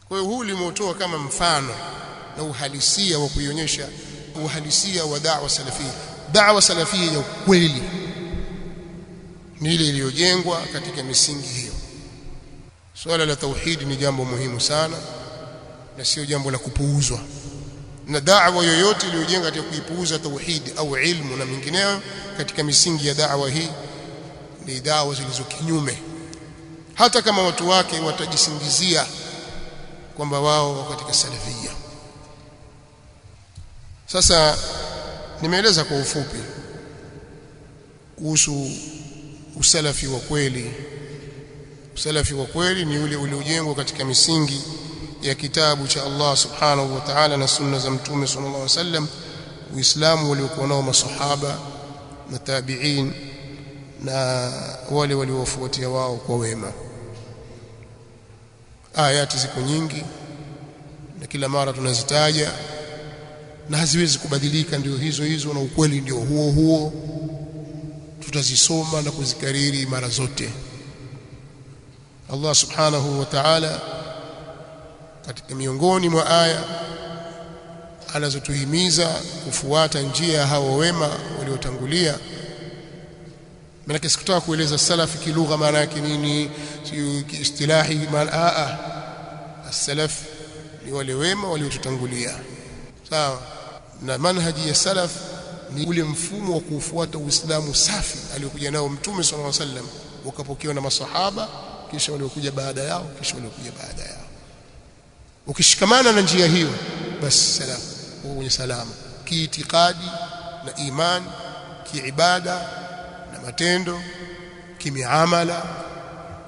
Kwa hiyo huu limeutoa kama mfano na uhalisia wa kuionyesha uhalisia wa da'wa salafia. Da'wa salafia ya kweli ni ile iliyojengwa katika misingi hiyo. Swala la tauhid ni jambo muhimu sana na sio jambo la kupuuzwa. Na da'wa yoyote iliyojenga katika kuipuuza tauhid au ilmu na mingineyo katika misingi ya da'wa hii ni da'wa zilizo kinyume, hata kama watu wake watajisingizia kwamba wao katika salafia. Sasa nimeeleza kwa ufupi kuhusu usalafi wa kweli. Usalafi wa kweli ni ule uliojengwa katika misingi ya kitabu cha Allah subhanahu wa ta'ala na sunna za mtume sallallahu alaihi wasallam, Uislamu waliokuwa nao masahaba na tabi'in na wale waliowafuatia wao kwa wema. Ayati ziko nyingi na kila mara tunazitaja na haziwezi kubadilika, ndio hizo hizo na ukweli ndio huo huo, tutazisoma na kuzikariri mara zote. Allah subhanahu wa ta'ala katika miongoni mwa aya anazotuhimiza kufuata njia ya hao wema waliotangulia. Maana sikutaka kueleza salafi kilugha maana yake nini, kiistilahi maana as-salaf ni wale wema waliotutangulia, sawa. Na manhaji ya salaf ni ule mfumo wa kufuata Uislamu safi aliokuja nao mtume sallallahu alaihi wasallam, ukapokewa na masahaba, kisha waliokuja baada yao, kisha waliokuja baada yao. Ukishikamana na njia hiyo, basi salama, uwe salama kiitikadi na imani, kiibada na matendo, kimiamala,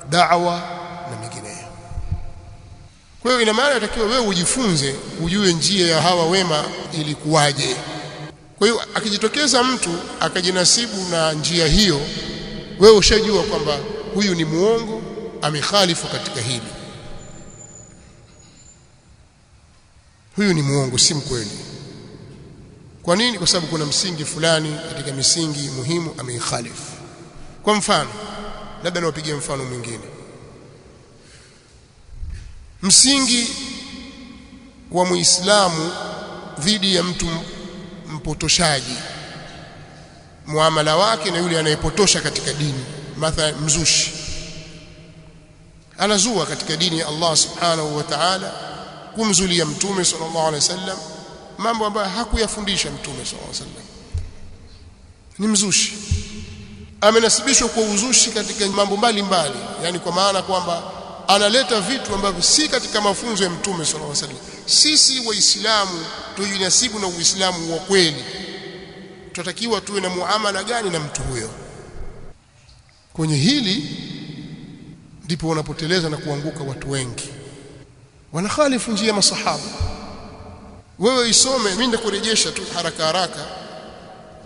da'wa na mengineyo. Kwa hiyo ina maana inatakiwa wewe ujifunze, ujue njia ya hawa wema ilikuwaje. Kwa hiyo akijitokeza mtu akajinasibu na njia hiyo, wewe ushajua kwamba huyu ni muongo, amekhalifu katika hili. Huyu ni muongo, si mkweli. Kwa nini? Kwa sababu kuna msingi fulani katika misingi muhimu ameikhalifu. Kwa mfano, labda niwapigie mfano mwingine. Msingi wa Muislamu dhidi ya mtu mpotoshaji, muamala wake na yule anayepotosha katika dini, mathalan mzushi anazua katika dini ya Allah subhanahu wa ta'ala, kumzulia mtume sallallahu alaihi wasallam mambo ambayo hakuyafundisha mtume sallallahu alaihi wasallam, ni mzushi, amenasibishwa kwa uzushi katika mambo mbalimbali, yani kwa maana kwamba analeta vitu ambavyo si katika mafunzo ya mtume sallallahu alaihi wasallam. Sisi waislamu tujinasibu na uislamu wa kweli, tunatakiwa tuwe na muamala gani na mtu huyo? Kwenye hili ndipo wanapoteleza na kuanguka watu wengi, wanakhalifu njia ya masahaba. Wewe isome, mimi nitakurejesha tu haraka haraka,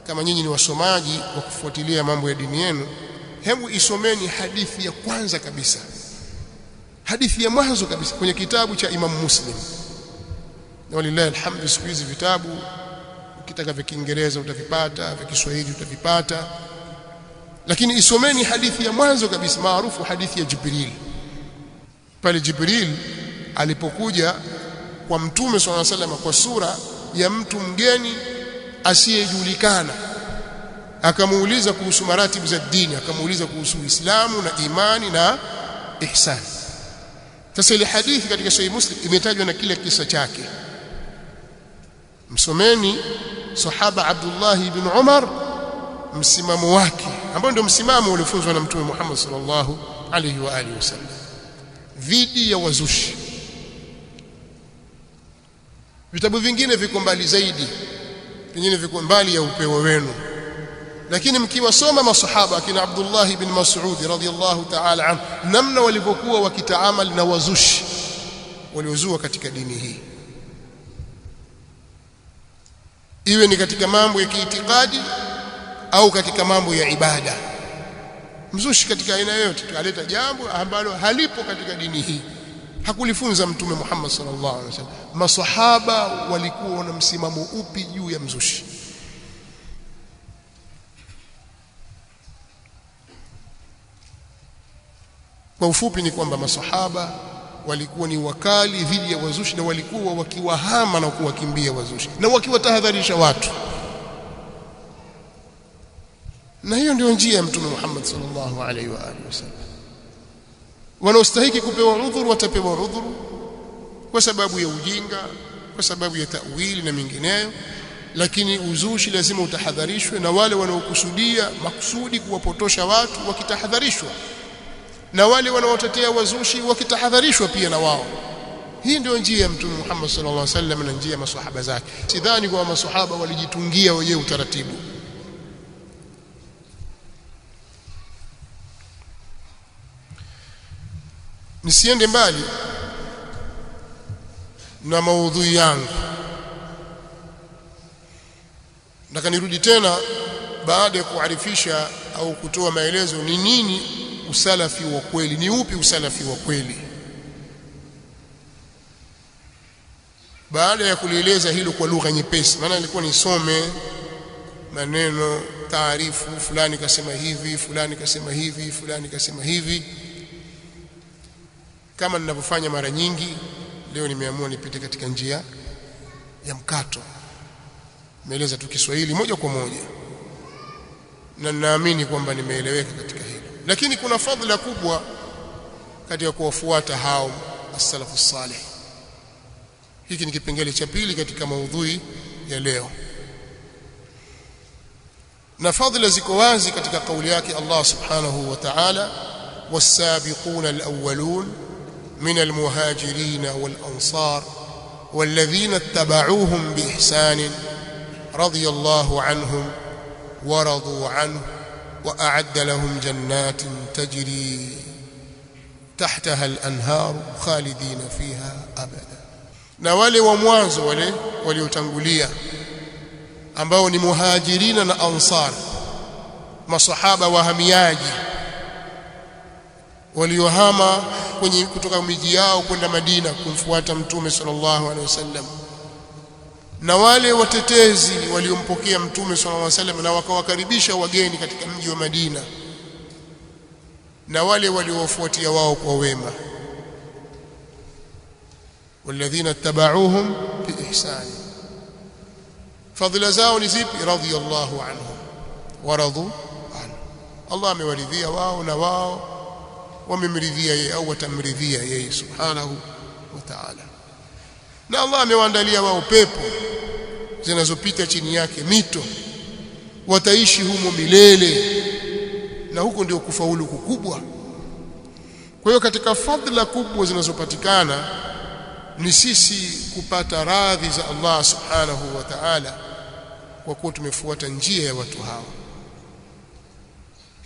kama nyinyi ni wasomaji wa kufuatilia mambo ya dini yenu, hebu isomeni hadithi ya kwanza kabisa, hadithi ya mwanzo kabisa kwenye kitabu cha Imam Muslim. Na walillahi alhamdu, siku hizi vitabu ukitaka vya Kiingereza utavipata, vya Kiswahili utavipata, lakini isomeni hadithi ya mwanzo kabisa maarufu, hadithi ya Jibril. Pale Jibril alipokuja kwa mtume sallallahu alaihi wasallam kwa sura ya mtu mgeni asiyejulikana, akamuuliza kuhusu maratibu za dini, akamuuliza kuhusu Uislamu na imani na ihsan. Sasa ile hadithi katika Sahih Muslim imetajwa na kile kisa chake. Msomeni sahaba Abdullah ibn Umar, msimamo wake ambao ndio msimamo uliofunzwa na mtume Muhammad sallallahu alaihi wa alihi wasallam dhidi ya wazushi. Vitabu vingine viko mbali zaidi, vingine viko mbali ya upeo wenu, lakini mkiwasoma masahaba kina Abdullah ibn Mas'ud radhiyallahu ta'ala anhu, namna walivyokuwa wakitaamali na wazushi waliozua katika dini hii, iwe ni katika mambo ya kiitikadi au katika mambo ya ibada. Mzushi katika aina yoyote tukaleta jambo ambalo halipo katika dini hii, hakulifunza mtume Muhammad sallallahu alaihi wasallam. Masahaba walikuwa na msimamo upi juu ya mzushi? Kwa ufupi ni kwamba masahaba walikuwa ni wakali dhidi ya wazushi, na walikuwa wakiwahama na kuwakimbia wazushi na wakiwatahadharisha watu. Na hiyo ndio njia ya Mtume Muhammad sallallahu alaihi wa alihi wasallam. Wanaostahili kupewa udhuru watapewa udhuru kwa sababu ya ujinga, kwa sababu ya ta'wili na mingineyo, lakini uzushi lazima utahadharishwe, na wale wanaokusudia makusudi kuwapotosha watu wakitahadharishwa, na wale wanaotetea wazushi wakitahadharishwa pia na wao. Hii ndio njia ya Mtume Muhammad sallallahu alaihi wasallam na njia ya maswahaba zake. Sidhani kwa maswahaba walijitungia wenyewe utaratibu. Nisiende mbali na maudhui yangu, nataka nirudi tena baada ya kuarifisha au kutoa maelezo ni nini usalafi wa kweli, ni upi usalafi wa kweli. Baada ya kulieleza hilo kwa lugha nyepesi, maana nilikuwa nisome maneno taarifu, fulani kasema hivi, fulani kasema hivi, fulani kasema hivi, kama ninavyofanya mara nyingi. Leo nimeamua nipite katika njia ya mkato, nimeeleza tu Kiswahili moja kwa moja, na naamini kwamba nimeeleweka katika hilo. Lakini kuna fadhila kubwa katika kuwafuata hao as-salafu salih. Hiki ni kipengele cha pili katika maudhui ya leo, na fadhila ziko wazi katika kauli yake Allah subhanahu wa ta'ala, was-sabiquna al-awwalun من المهاجرين والأنصار والذين اتبعوهم بإحسان رضي الله عنهم ورضوا عنه وأعد لهم جنات تجري تحتها الأنهار خالدين فيها أبدا. na wale wa mwanzo wale waliotangulia ambao ni muhajirina na ansar, masahaba wahamiaji waliohama kutoka miji yao kwenda Madina kumfuata Mtume sallallahu alaihi wasallam, na wale watetezi waliompokea Mtume sallallahu alaihi wasallam na wakawakaribisha wageni katika mji wa Madina, na wale waliowafuatia wao kwa wema, walladhina tabauhum biihsan. Fadhila zao ni zipi? Radiyallahu anhum wa radu anhu. Allah amewaridhia wao na wao wamemridhia yeye au watamridhia yeye subhanahu wa ta'ala. Na Allah amewaandalia wao pepo zinazopita chini yake mito, wataishi humo milele, na huko ndio kufaulu kukubwa. Kwa hiyo katika fadhila kubwa zinazopatikana ni sisi kupata radhi za Allah subhanahu wa ta'ala kwa kuwa tumefuata njia ya watu hao.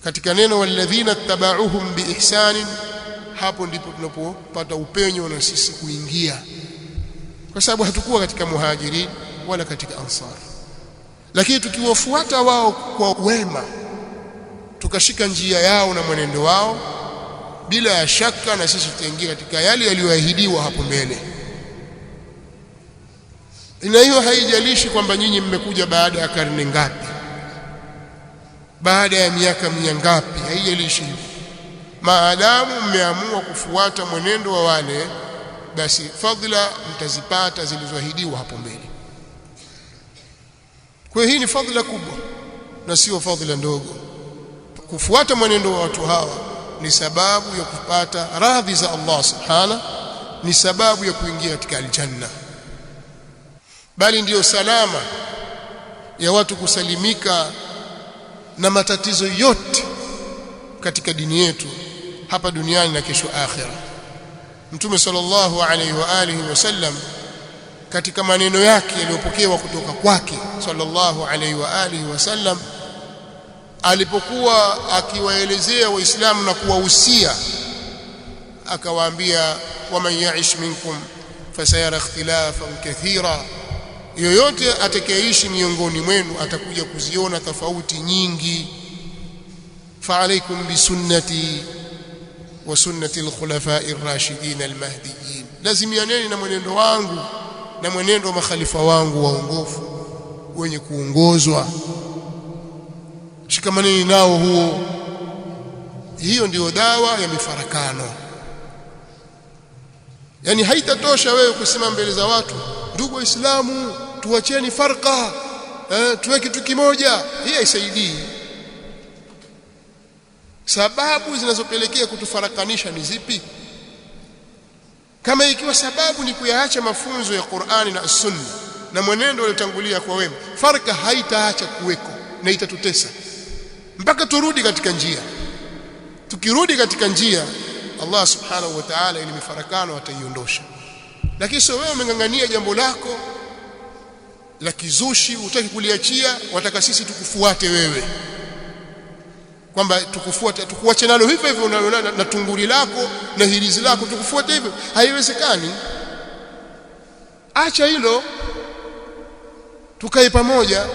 Katika neno walladhina tabauhum biihsan, hapo ndipo tunapopata upenyo na sisi kuingia, kwa sababu hatukuwa katika muhajirin wala katika ansar. Lakini tukiwafuata wao kwa wema, tukashika njia yao na mwenendo wao, bila ya shaka na sisi tutaingia katika yale yaliyoahidiwa hapo mbele. Na hiyo haijalishi kwamba nyinyi mmekuja baada ya karne ngapi, baada ya miaka mingapi, haijalishi hivyo. Maadamu mmeamua kufuata mwenendo wa wale, basi fadhila mtazipata zilizoahidiwa hapo mbele. Kwa hiyo hii ni fadhila kubwa na sio fadhila ndogo. Kufuata mwenendo wa watu hawa ni sababu ya kupata radhi za Allah subhanahu, ni sababu ya kuingia katika aljanna, bali ndiyo salama ya watu kusalimika na matatizo yote katika dini yetu hapa duniani na kesho akhira. Mtume sallallahu alaihi wa alihi wasallam katika maneno yake yaliyopokewa kutoka kwake sallallahu alaihi wa alihi wasallam, alipokuwa akiwaelezea waislamu na kuwahusia, akawaambia waman ya'ish minkum fasayara ikhtilafan kathira, yoyote atakayeishi miongoni mwenu atakuja kuziona tofauti nyingi. Fa alaykum bi sunnati wa sunnati al-khulafa'i ar-rashidin al-mahdiyyin, lazimianeni na mwenendo wangu na mwenendo wa makhalifa wangu waongofu wenye kuongozwa, shikamaneni nao huo. Hiyo ndio dawa ya mifarakano. Yani haitatosha wewe kusema mbele za watu, ndugu waislamu tuacheni farqa, tuwe kitu kimoja. Hii haisaidii. Sababu zinazopelekea kutufarakanisha ni zipi? Kama ikiwa sababu ni kuyaacha mafunzo ya Qur'ani na Sunna na mwenendo uliotangulia kwa wema, farqa haitaacha kuweko na itatutesa mpaka turudi katika njia. Tukirudi katika njia, Allah subhanahu wa ta'ala ile mifarakano ataiondosha. Lakini sio wewe umengangania jambo lako la kizushi, utaki kuliachia, wataka sisi tukufuate wewe, kwamba tukufuate, tukuache nalo hivyo hivyo na tunguri lako na hirizi lako, tukufuate hivyo. Haiwezekani. Acha hilo, tukae pamoja.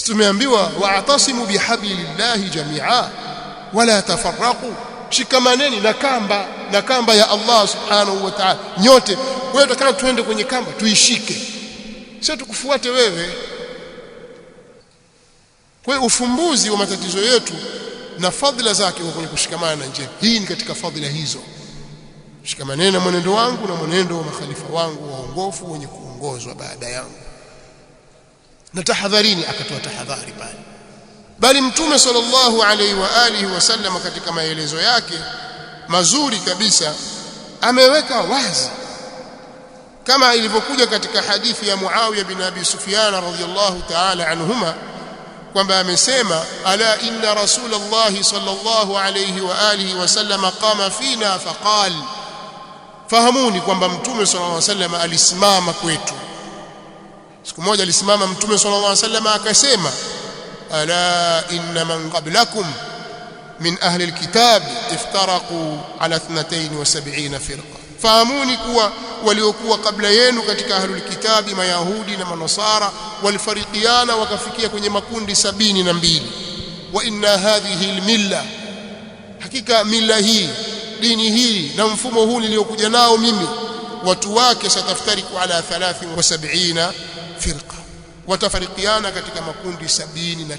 Tumeambiwa wa'tasimu bihablillahi jami'a wala tafarraqu, shikamaneni na kamba ya Allah subhanahu wa ta'ala nyote. Wewe utakana tuende kwenye kamba tuishike, sio tukufuate wewe. Kwa hiyo ufumbuzi wa matatizo yetu na fadhila zake kwa kwenye kushikamana na njia hii. Ni katika fadhila hizo, shikamaneni na mwenendo wangu na mwenendo wa makhalifa wangu waongofu wenye kuongozwa baada yangu, na tahadharini. Akatoa tahadhari pale. Bali Mtume sallallahu alaihi wa alihi wasallam katika maelezo yake mazuri kabisa ameweka wazi, kama ilivyokuja katika hadithi ya Muawiya bin Abi Sufyan radhiyallahu ta'ala anhuma, kwamba amesema ala inna Rasulullah sallallahu alaihi wa alihi wasallam qama fina faqal, fahamuni kwamba Mtume sallallahu alaihi wasallam alisimama kwetu. Siku moja alisimama Mtume sallallahu alaihi wasallam akasema, ala inna man qablakum min ahli alkitab iftaraqu ala 72 firqa, fahamuni kuwa waliokuwa kabla yenu katika ahli alkitabi, mayahudi na manasara, walifarikiana wakafikia kwenye makundi 72. Wa inna hadhihi almilla, hakika mila hii, dini hii na mfumo huu niliokuja nao mimi, watu wake sataftariku ala 73 firqa, watafarikiana katika makundi 73.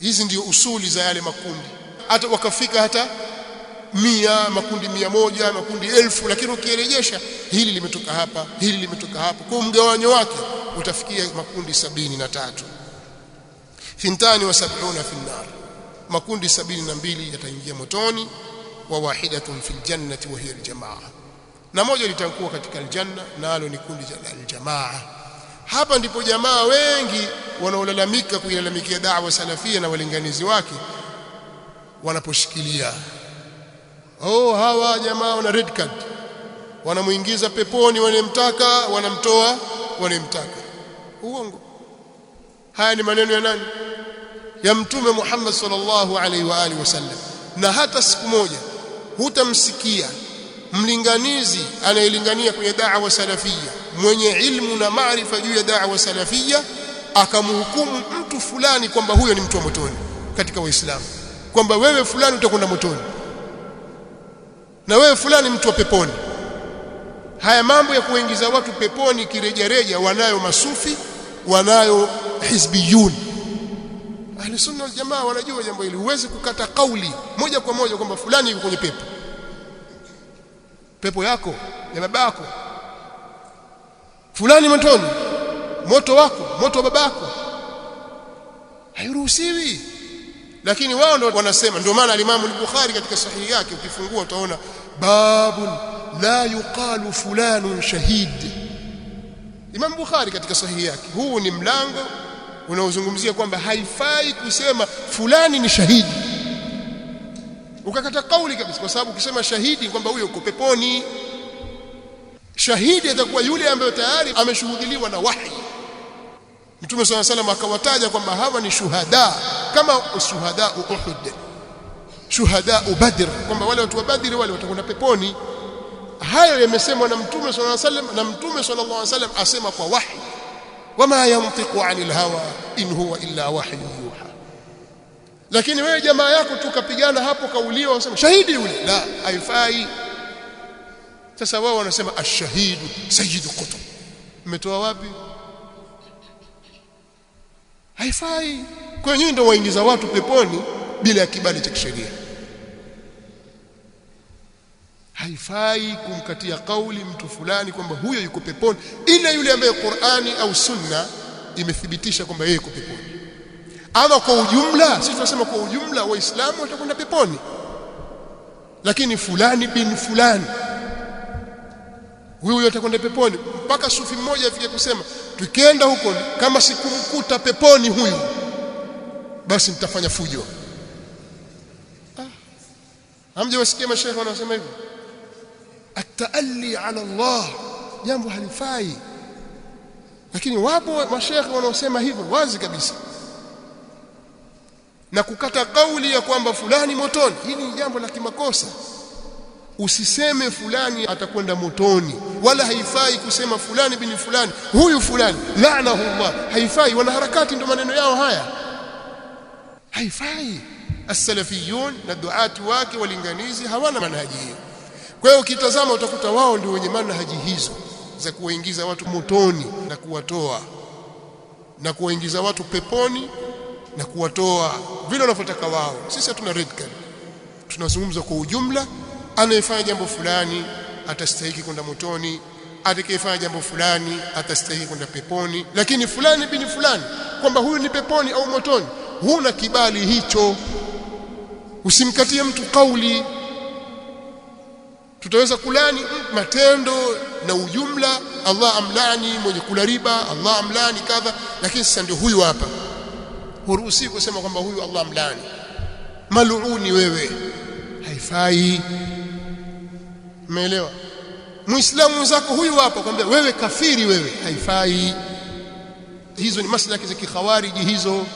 Hizi ndio usuli za yale makundi, hata wakafika hata 100, makundi 100, makundi 1000, lakini ukirejesha hili limetoka hapa, hili limetoka hapa, kwa mgawanyo wake utafikia makundi 73. 72 fi an-nar, makundi 72 yataingia motoni, wa wahidatun fil jannati wa hiya al-jamaa, na moja litakuwa katika aljanna, nalo ni kundi la aljamaa. Hapa ndipo jamaa wengi wanaolalamika kuilalamikia da'wa salafia na walinganizi wake wanaposhikilia, hawa jamaa wana red card, wanamuingiza peponi wanemtaka, wanamtoa wanemtaka. Uongo. Haya ni maneno ya nani? Ya Mtume Muhammad sallallahu alaihi wa alihi wasallam. Na hata siku moja hutamsikia mlinganizi anayelingania kwenye da'wa salafia mwenye ilmu na maarifa juu ya da'wa salafia akamhukumu mtu fulani kwamba huyo ni mtu wa motoni katika Waislamu, kwamba wewe fulani utakwenda motoni na wewe fulani mtu wa peponi. Haya mambo ya kuingiza watu peponi kirejareja wanayo masufi, wanayo hizbiyun. Ahli sunna wal jamaa wanajua jambo hili. Huwezi kukata kauli moja kwa moja kwamba fulani yuko kwenye pepo yako ya babako, fulani motoni, moto wako, moto wa babako, hairuhusiwi. Lakini wao ndio wanasema. Ndio maana Imam al-Bukhari katika sahihi yake ukifungua utaona babun la yuqalu fulanun shahid. Imam Bukhari katika sahihi yake, huu ni mlango unaozungumzia kwamba haifai kusema fulani ni shahidi, ukakata kauli kabisa, kwa sababu ukisema shahidi kwamba huyo uko peponi. Shahidi atakuwa yule ambaye tayari ameshuhudiliwa na wahi. Mtume صلى الله عليه وسلم akawataja kwamba hawa ni shuhada, kama shuhada Uhud, shuhada Badr, kwamba wale watu wa Badr wale watakwenda peponi. Hayo yamesemwa na Mtume صلى الله عليه وسلم, na Mtume صلى الله عليه وسلم asema kwa wahi, wama yantiqu anil hawa in huwa illa wahyu yuha. Lakini wewe jamaa yako tukapigana hapo, kauliwa, unasema shahidi yule, la, haifai. Sasa wao wanasema ash-shahidu sayyidu qutb. Mmetoa wapi? Haifai. Kwa hiyo ndio waingiza watu peponi bila kibali cha kisheria. haifai kumkatia kauli mtu fulani kwamba huyo yuko peponi ila yule ambaye Qur'ani au Sunna imethibitisha kwamba yeye yuko peponi. Ama kwa ujumla, sisi tunasema kwa ujumla waislamu watakwenda peponi, lakini fulani bin fulani huyo atakwenda peponi. Mpaka sufi mmoja afike kusema tukienda huko kama sikumkuta peponi huyu basi nitafanya fujo. Hamjawasikia mashaikh wanasema hivyo? At-ta'alli ala Allah jambo halifai, lakini wapo mashaikh wanaosema hivyo wazi kabisa, na kukata kauli ya kwamba fulani motoni. Hili ni jambo la kimakosa. Usiseme fulani atakwenda motoni, wala haifai kusema fulani bin fulani huyu fulani la'anahu Allah. Haifai. Wanaharakati ndio maneno yao haya, haifai. As-salafiyun na duati wake walinganizi hawana manhaji hiyo. Kwa hiyo ukitazama utakuta wao ndio wenye manhaji hizo za kuwaingiza watu motoni na kuwatoa, na kuwaingiza watu peponi na kuwatoa vile wanavyotaka wao. Sisi hatuna red card, tunazungumza kwa ujumla. Anayefanya jambo fulani atastahili kwenda motoni, atakayefanya jambo fulani atastahili kwenda peponi. Lakini fulani bin fulani kwamba huyu ni peponi au motoni, huna kibali hicho. Usimkatie mtu kauli. Tutaweza kulani matendo na ujumla, Allah amlani mwenye kula riba, Allah amlani kadha, lakini sasa ndio huyu hapa huruhusi kusema kwamba huyu Allah amlani, maluuni wewe, haifai. Umeelewa? Muislamu zako huyu hapa kwambia wewe kafiri wewe, haifai. Hizo ni maslaki za kikhawariji hizo,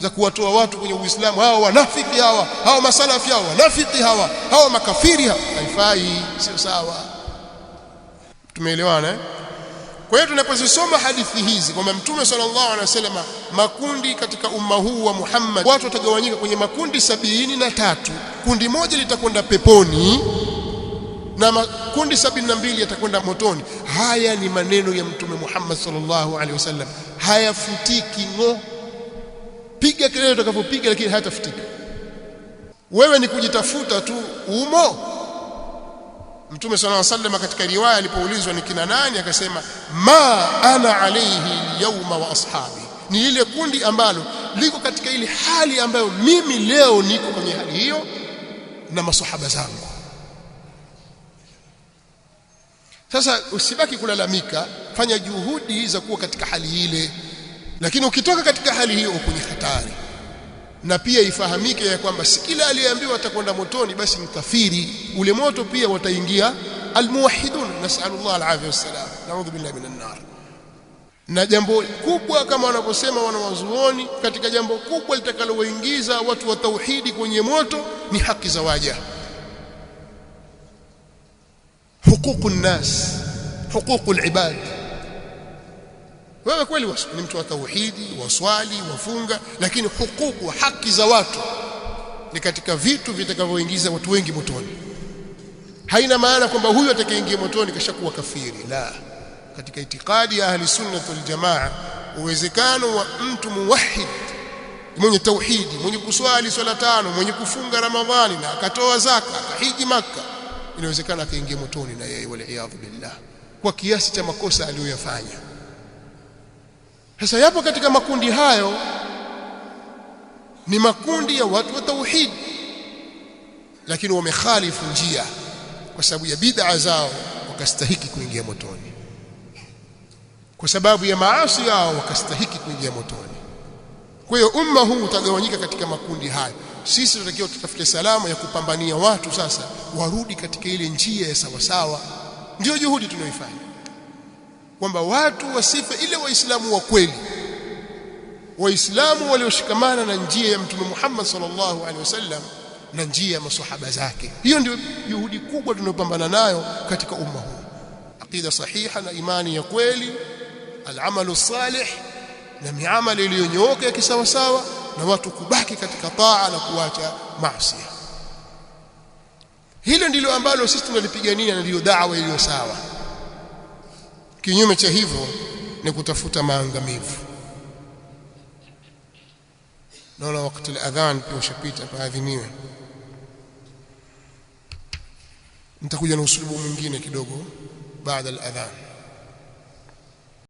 za kuwatoa watu kwenye Uislamu. Hawa wanafiki hawa masalafi wanafiki hawa makafiri haifai, sio sawa. Tumeelewana eh? Kwa hiyo tunapozisoma hadithi hizi kwamba Mtume sallallahu alaihi wasallam, makundi katika umma huu wa Muhammad, watu watagawanyika kwenye makundi 73. Kundi moja litakwenda peponi na makundi 72 yatakwenda motoni. Haya ni maneno ya Mtume Muhammad sallallahu alaihi wasallam, hayafutiki ngo. Piga kelele utakapopiga, lakini hatafutika. Wewe ni kujitafuta tu umo. Mtume sallallahu alaihi wasallam katika riwaya alipoulizwa ni kina nani, akasema ma ana alayhi yawma wa ashabi, ni ile kundi ambalo liko katika ile hali ambayo mimi leo niko kwenye hali hiyo na masahaba zangu. Sasa usibaki kulalamika, fanya juhudi za kuwa katika hali ile. Lakini ukitoka katika hali hiyo uko kwenye hatari. Na pia ifahamike ya kwamba si kila aliyeambiwa atakwenda motoni basi mkafiri. Ule moto pia wataingia almuwahhidun, nas'alullah alafia wassalam, naudhu billahi minan nar. Na jambo kubwa kama wanavyosema wanawazuoni, katika jambo kubwa litakalowaingiza watu wa tauhidi kwenye moto ni haki za waja, huququn nas, huququl ibad. Wewe kweli ni mtu wa tauhidi, waswali, wafunga, lakini hukuku, haki za watu ni katika vitu vitakavyoingiza watu wengi motoni. Haina maana kwamba huyu atakayeingia motoni kashakuwa kafiri, la. Katika itikadi ya ahli sunna wal jamaa, uwezekano wa mtu muwahhid mwenye tauhidi, mwenye kuswali swala 5, mwenye kufunga Ramadhani na akatoa zaka, akahiji Makka, inawezekana akaingia motoni na yeye, wal iyadhu billah, kwa kiasi cha makosa aliyoyafanya. Sasa yapo katika makundi hayo ni makundi ya watu wa tauhid, lakini wamekhalifu njia kwa sababu ya bid'a zao, wakastahiki kuingia motoni. Kwa sababu ya maasi yao wakastahiki kuingia motoni. Kwa hiyo umma huu utagawanyika katika makundi hayo. Sisi tunatakiwa tutafute salama ya kupambania watu sasa warudi katika ile njia ya sawa sawa. Ndio juhudi tunayoifanya, kwamba watu wasife ile waislamu wa kweli, waislamu walioshikamana na njia ya Mtume Muhammad sallallahu alaihi wasallam na njia ya maswahaba zake. Hiyo ndio juhudi kubwa tunayopambana nayo katika umma huu. Aqida sahiha na imani ya kweli, al-amalu salih na miamala iliyonyooka ya kisawa sawa, na watu kubaki katika taa na kuacha maasi. Hilo ndilo ambalo sisi tunalipigania na ndio da'wa iliyo sawa. Kinyume cha hivyo ni kutafuta maangamivu. Naona wakati al-adhan pia ushapita, paadhiniwe. nitakuja na usulubu mwingine kidogo baada al-adhan.